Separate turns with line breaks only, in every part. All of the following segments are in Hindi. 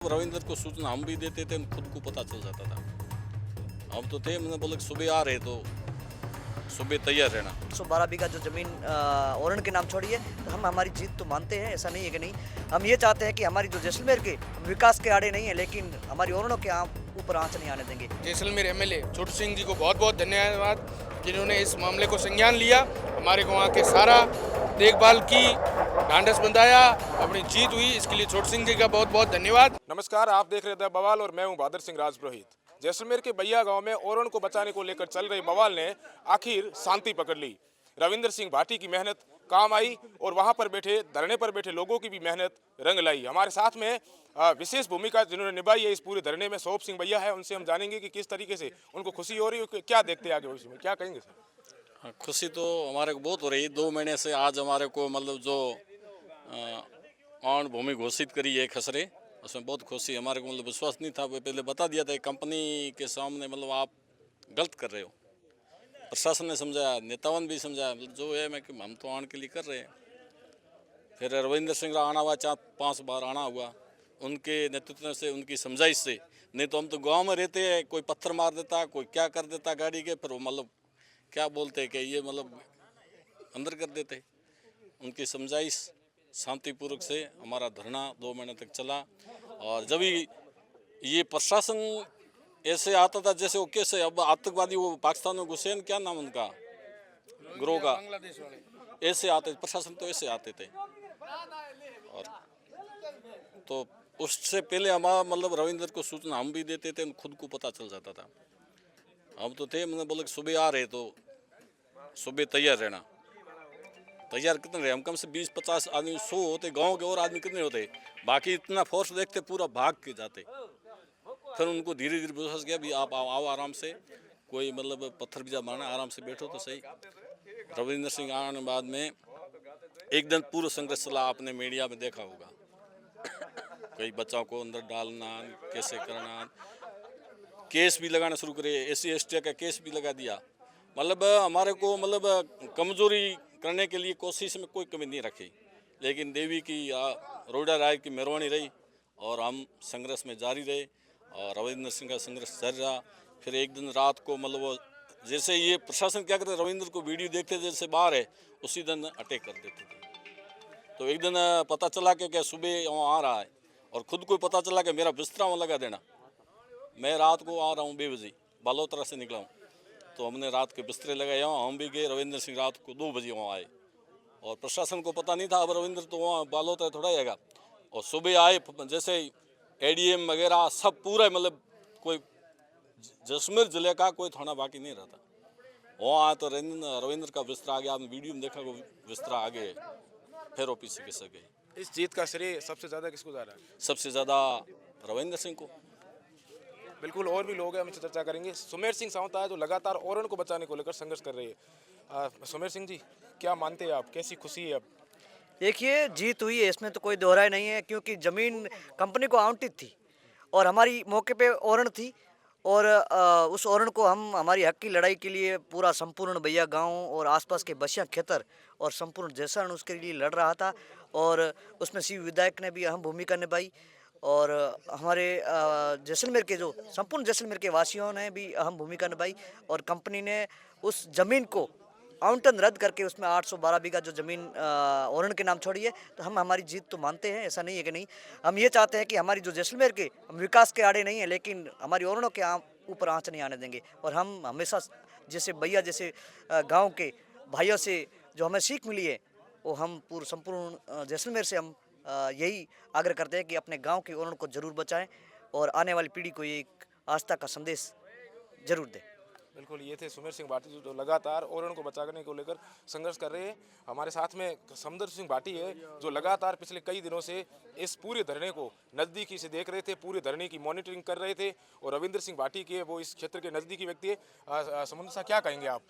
रविंद्र को सूचना हम भी देते थे, खुद को पता चल जाता था। हम तो थे, मैंने बोला कि सुबह आ रहे तो सुबह तैयार रहना।
112 बीघा जो जमीन औरण के नाम छोड़ी है, तो हम हमारी जीत तो मानते हैं, ऐसा नहीं है कि नहीं। हम ये चाहते हैं कि हमारी जो जैसलमेर के विकास के आड़े नहीं है, लेकिन हमारी औरणों के ऊपर आंच नहीं आने देंगे।
जैसलमेर एमएलए छोटू सिंह जी को बहुत बहुत धन्यवाद, जिन्होंने इस मामले को संज्ञान लिया, हमारे को वहाँ के सारा देखभाल की, ढांढस बंधाया, अपनी जीत हुई, इसके लिए छोटू सिंह जी का बहुत बहुत धन्यवाद।
नमस्कार, आप देख रहे थे बवाल और मैं हूं बहादुर सिंह राजपुरोहित। जैसलमेर के बैया गांव में औरण को बचाने को लेकर चल रहे बवाल ने आखिर शांति पकड़ ली। रविंद्र सिंह भाटी की मेहनत काम आई और वहां पर बैठे धरने पर बैठे लोगों की भी मेहनत रंग लाई। हमारे साथ में विशेष भूमिका जिन्होंने निभाई है इस पूरे धरने में सोप सिंह भैया है, उनसे हम जानेंगे कि किस तरीके से उनको खुशी हो रही है, क्या देखते हैं आगे भविष्य में, क्या कहेंगे सर?
हाँ, खुशी तो हमारे को बहुत हो रही है। 2 महीने से आज हमारे को मतलब जो औण भूमि घोषित करी है खसरे, उसमें बहुत खुशी। हमारे को मतलब विश्वास नहीं था, वो पहले बता दिया था कंपनी के सामने, मतलब आप गलत कर रहे हो। प्रशासन ने समझाया, नेतावन भी समझाया, मतलब जो है मैं कि हम तो आण के लिए कर रहे हैं। फिर रविंद्र सिंह का आना हुआ, 4-5 बार आना हुआ, उनके नेतृत्व से, उनकी समझाइश से। नहीं तो हम तो गांव में रहते हैं, कोई पत्थर मार देता, कोई क्या कर देता गाड़ी के, फिर वो मतलब क्या बोलते हैं कि ये मतलब अंदर कर देते। उनकी समझाइश शांतिपूर्वक से हमारा धरना 2 महीने तक चला। और जब ये प्रशासन ऐसे आता था जैसे वो कैसे अब आतंकवादी वो पाकिस्तान में घुसे न, क्या नाम उनका ग्रोह का, ऐसे आते प्रशासन, तो ऐसे आते थे। और तो उससे पहले हमारा मतलब रविंद्र को सूचना हम भी देते थे, खुद को पता चल जाता था। हम तो थे, मैंने बोला कि सुबह आ रहे तो सुबह तैयार रहना। तैयार कितने रहे हम, कम से 20-50 आदमी, 100 होते गांव के, और आदमी कितने होते, बाकी इतना फोर्स देखते पूरा भाग के जाते। फिर उनको धीरे धीरे विश्वास किया भी आप आओ आराम से, कोई मतलब पत्थर भी जब मारना आराम से बैठो तो सही। रविंद्र सिंह आने बाद में एक दिन पूरा संघर्ष चला, आपने मीडिया में देखा होगा। कई बच्चों को अंदर डालना, कैसे करना, केस भी लगाना शुरू करे, SC/ST का केस भी लगा दिया। मतलब हमारे को मतलब कमजोरी करने के लिए कोशिश में कोई कमी नहीं रखी, लेकिन देवी की रोड़ा राय की मेहरबानी रही और हम संघर्ष में जारी रहे और रविंद्र सिंह का संघर्ष जारी रहा। फिर एक दिन रात को मतलब वो जैसे ये प्रशासन क्या करते, रविंद्र को वीडियो देखते जैसे बाहर है, उसी दिन अटैक कर देते थे। तो एक दिन पता चला कि क्या सुबह वहाँ आ रहा है, और खुद को पता चला कि मेरा बिस्तरा वहाँ लगा देना। मैं रात को आ रहा हूँ 2 बजे, बालोतरा से निकला हूँ, तो हमने रात के बिस्तरे लगाए वहाँ, हम भी गए। रविंद्र सिंह रात को 2 बजे वहाँ आए, और प्रशासन को पता नहीं था अब रविंद्र तो वहाँ बालोतरा थोड़ा आएगा। और सुबह आए, जैसे ADM वगैरह सब पूरा, मतलब कोई जैसलमेर जिले का कोई थाना बाकी नहीं रहता। वहाँ आए तो रविंद्र का बिस्तरा आ गया, आपने वीडियो में देखा, वो बिस्तरा आ गए। फिर ऑफिस से किससे गए।
इस जीत का श्रेय सबसे ज्यादा किसको जा रहा है?
सबसे ज़्यादा रविंद्र सिंह को।
बिल्कुल, और भी लोग हैं, हम इनसे चर्चा करेंगे। सुमेर सिंह सावंता है जो लगातार औरण को बचाने को लेकर संघर्ष कर रही है। सुमेर सिंह जी, क्या मानते हैं आप, कैसी खुशी है अब?
देखिए, जीत हुई है, इसमें तो कोई दोहराई नहीं है, क्योंकि जमीन कंपनी को आवंटित थी और हमारी मौके पे औरण थी। और उस औरण को हम हमारी हक की लड़ाई के लिए पूरा संपूर्ण बैया गांव और आसपास के बसिया खेतर और संपूर्ण जैसरण उसके लिए लड़ रहा था। और उसमें शिव विधायक ने भी अहम भूमिका निभाई, और हमारे जैसलमेर के जो संपूर्ण जैसलमेर के वासियों ने भी अहम भूमिका निभाई। और कंपनी ने उस जमीन को आवंटन रद्द करके उसमें 812 बीघा जो जमीन औरण के नाम छोड़ी है, तो हम हमारी जीत तो मानते हैं, ऐसा नहीं है कि नहीं। हम ये चाहते हैं कि हमारी जो जैसलमेर के विकास के आड़े नहीं है, लेकिन हमारी औरणों के ऊपर आंच नहीं आने देंगे। और हम हमेशा जैसे भैया जैसे गांव के भाइयों से जो हमें सीख मिली है, वो हम पूर्ण संपूर्ण जैसलमेर से हम यही आग्रह करते हैं कि अपने गांव की औरण को जरूर बचाएं और आने वाली पीढ़ी को एक आस्था का संदेश जरूर दें।
बिल्कुल, ये थे सुमेर सिंह भाटी जो लगातार औरण को बचाने को लेकर संघर्ष कर रहे हैं। हमारे साथ में समदर सिंह भाटी है जो लगातार पिछले कई दिनों से इस पूरे धरने को नज़दीकी से देख रहे थे, पूरे धरने की मॉनिटरिंग कर रहे थे। और रविंद्र सिंह भाटी के वो इस क्षेत्र के नज़दीकी व्यक्ति है। समुद्र साहब, क्या कहेंगे आप?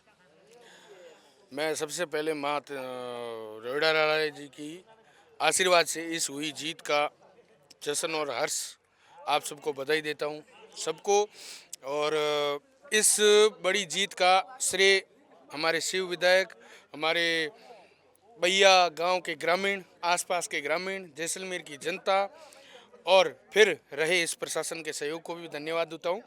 मैं सबसे पहले माँ रोड़ा राय जी की आशीर्वाद से इस हुई जीत का जश्न और हर्ष आप सबको बधाई देता हूँ सबको। और इस बड़ी जीत का श्रेय हमारे शिव विधायक, हमारे भैया गांव के ग्रामीण, आसपास के ग्रामीण, जैसलमेर की जनता और फिर रहे इस प्रशासन के सहयोग को भी धन्यवाद देता हूँ।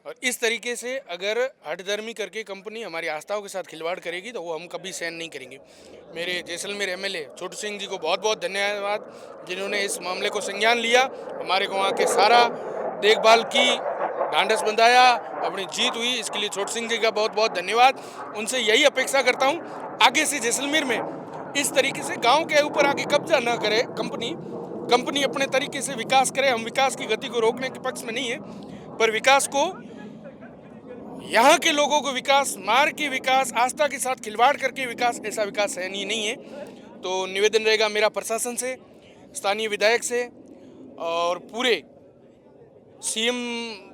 और इस तरीके से अगर हठधर्मी करके कंपनी हमारी आस्थाओं के साथ खिलवाड़ करेगी तो वो हम कभी सहन नहीं करेंगे। मेरे जैसलमेर एमएलए छोटू सिंह जी को बहुत बहुत धन्यवाद, जिन्होंने इस मामले को संज्ञान लिया, हमारे को वहाँ के सारा देखभाल की, ढांढस बंधाया, अपनी जीत हुई। इसके लिए छोटू सिंह जी का बहुत बहुत धन्यवाद। उनसे यही अपेक्षा करता हूँ आगे से जैसलमेर में इस तरीके से गाँव के ऊपर आगे कब्जा न करे कंपनी अपने तरीके से विकास करे। हम विकास की गति को रोकने के पक्ष में नहीं है, पर विकास को, यहाँ के लोगों को विकास, मार के विकास, आस्था के साथ खिलवाड़ करके विकास, ऐसा विकास सहनीय नहीं है। तो निवेदन रहेगा मेरा प्रशासन से, स्थानीय विधायक से और पूरे सीएम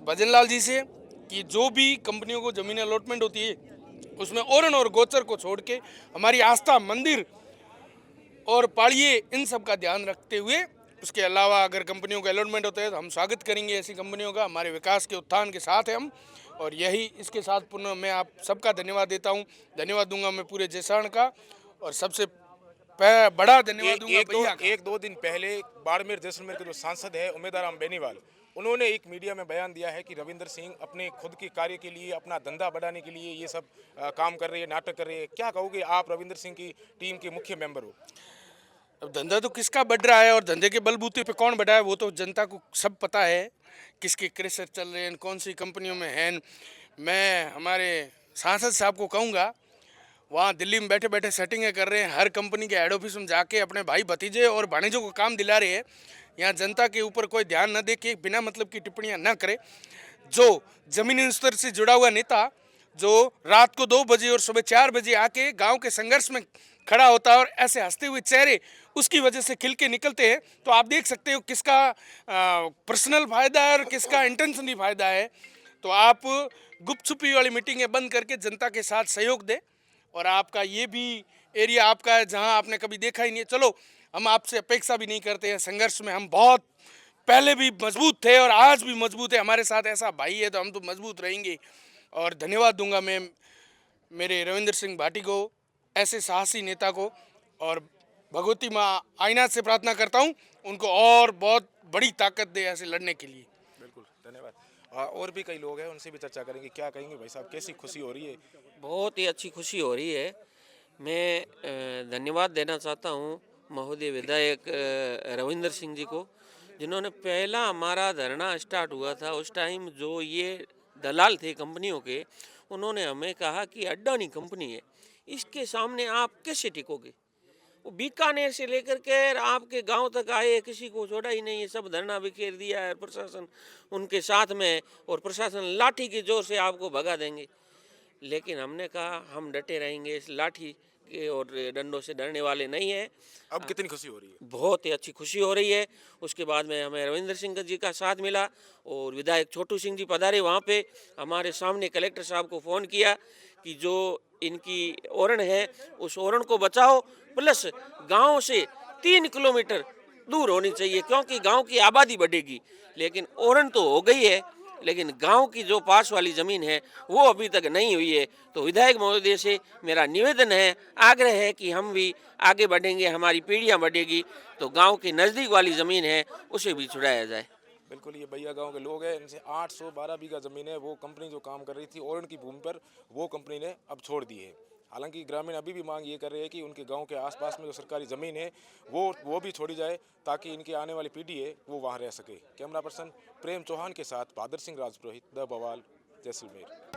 भजनलाल जी से कि जो भी कंपनियों को जमीन अलॉटमेंट होती है उसमें ओरन और गोचर को छोड़ के हमारी आस्था, मंदिर और पाड़िए, इन सब का ध्यान रखते हुए, उसके अलावा अगर कंपनियों का अलॉटमेंट होता है तो हम स्वागत करेंगे ऐसी कंपनियों का। हमारे विकास के उत्थान के साथ है हम, और यही इसके साथ पुनः मैं आप सबका धन्यवाद देता हूँ। धन्यवाद दूंगा मैं पूरे जैसरण का, और सबसे बड़ा धन्यवाद दूंगा भैया का।
एक दो दिन पहले बाड़मेर जैसलमेर के जो सांसद है उमेदाराम बेनीवाल, उन्होंने एक मीडिया में बयान दिया है कि रविंदर सिंह अपने खुद के कार्य के लिए, अपना धंधा बढ़ाने के लिए ये सब काम कर रहे हैं, नाटक कर रहे हैं। क्या कहोगे आप रविंदर सिंह की टीम के मुख्य मेंबर हो?
अब धंधा तो किसका बढ़ रहा है और धंधे के बलबूते पे कौन बढ़ा है वो तो जनता को सब पता है, किसके क्रेशर चल रहे हैं, कौन सी कंपनियों में हैं। मैं हमारे सांसद साहब को कहूँगा, वहाँ दिल्ली में बैठे बैठे सेटिंगें कर रहे हैं, हर कंपनी के हेड ऑफिस में जाके अपने भाई भतीजे और भाणेजों को काम दिला रहे हैं। यहाँ जनता के ऊपर कोई ध्यान न दे के बिना मतलब की टिप्पणियाँ न करे। जो जमीनी स्तर से जुड़ा हुआ नेता, जो रात को 2 बजे और सुबह 4 बजे आके गांव के संघर्ष में खड़ा होता है और ऐसे हंसते हुए चेहरे उसकी वजह से खिल के निकलते हैं, तो आप देख सकते हो किसका पर्सनल फायदा है और किसका इंटेंशनली फायदा है। तो आप गुप्त छुपी वाली मीटिंगें बंद करके जनता के साथ सहयोग दें। और आपका ये भी एरिया आपका है जहां आपने कभी देखा ही नहीं है। चलो, हम आपसे अपेक्षा भी नहीं करते हैं, संघर्ष में हम बहुत पहले भी मजबूत थे और आज भी मजबूत है। हमारे साथ ऐसा भाई है तो हम तो मजबूत रहेंगे। और धन्यवाद दूंगा मैं मेरे रविंदर सिंह भाटी को, ऐसे साहसी नेता को, और भगवती माँ आईनाथ से प्रार्थना करता हूँ उनको और बहुत बड़ी ताकत दे ऐसे लड़ने के लिए।
बिल्कुल, धन्यवाद। और भी कई लोग हैं, उनसे भी चर्चा करेंगे। क्या कहेंगे भाई साहब, कैसी खुशी हो रही है?
बहुत ही अच्छी खुशी हो रही है। मैं धन्यवाद देना चाहता हूँ महोदय विधायक रविंदर सिंह जी को, जिन्होंने पहला हमारा धरना स्टार्ट हुआ था उस टाइम जो ये दलाल थे कंपनियों के, उन्होंने हमें कहा कि अड्डानी कंपनी है, इसके सामने आप कैसे टिकोगे। वो बीकानेर से लेकर के आपके गांव तक आए, किसी को छोड़ा ही नहीं है, सब धरना बिखेर दिया है, प्रशासन उनके साथ में, और प्रशासन लाठी के जोर से आपको भगा देंगे। लेकिन हमने कहा हम डटे रहेंगे, इस लाठी के और डंडों से डरने वाले नहीं हैं।
अब कितनी खुशी हो रही है?
बहुत ही अच्छी खुशी हो रही है। उसके बाद में हमें रविंदर सिंह जी का साथ मिला और विधायक छोटू सिंह जी पधारे वहाँ पे, हमारे सामने कलेक्टर साहब को फ़ोन किया कि जो इनकी ओरण है उस ओरण को बचाओ, प्लस गांव से 3 किलोमीटर दूर होनी चाहिए क्योंकि गांव की आबादी बढ़ेगी। लेकिन ओरण तो हो गई है, लेकिन गांव की जो पास वाली ज़मीन है वो अभी तक नहीं हुई है। तो विधायक महोदय से मेरा निवेदन है, आग्रह है कि हम भी आगे बढ़ेंगे, हमारी पीढ़ियां बढ़ेगी तो गांव की नज़दीक वाली ज़मीन है उसे भी छुड़ाया जाए।
बिल्कुल, ये भैया गांव के लोग हैं, इनसे 812 बीघा ज़मीन है, वो कंपनी जो काम कर रही थी ओरण की भूमि पर, वो कंपनी ने अब छोड़ दी है। हालांकि ग्रामीण अभी भी मांग ये कर रहे हैं कि उनके गांव के आसपास में जो सरकारी ज़मीन है वो भी छोड़ी जाए ताकि इनकी आने वाली पीढ़ी है वो वहाँ रह सके। कैमरा पर्सन प्रेम चौहान के साथ बहादुर सिंह राजपुरोहित, द बवाल, जैसलमेर।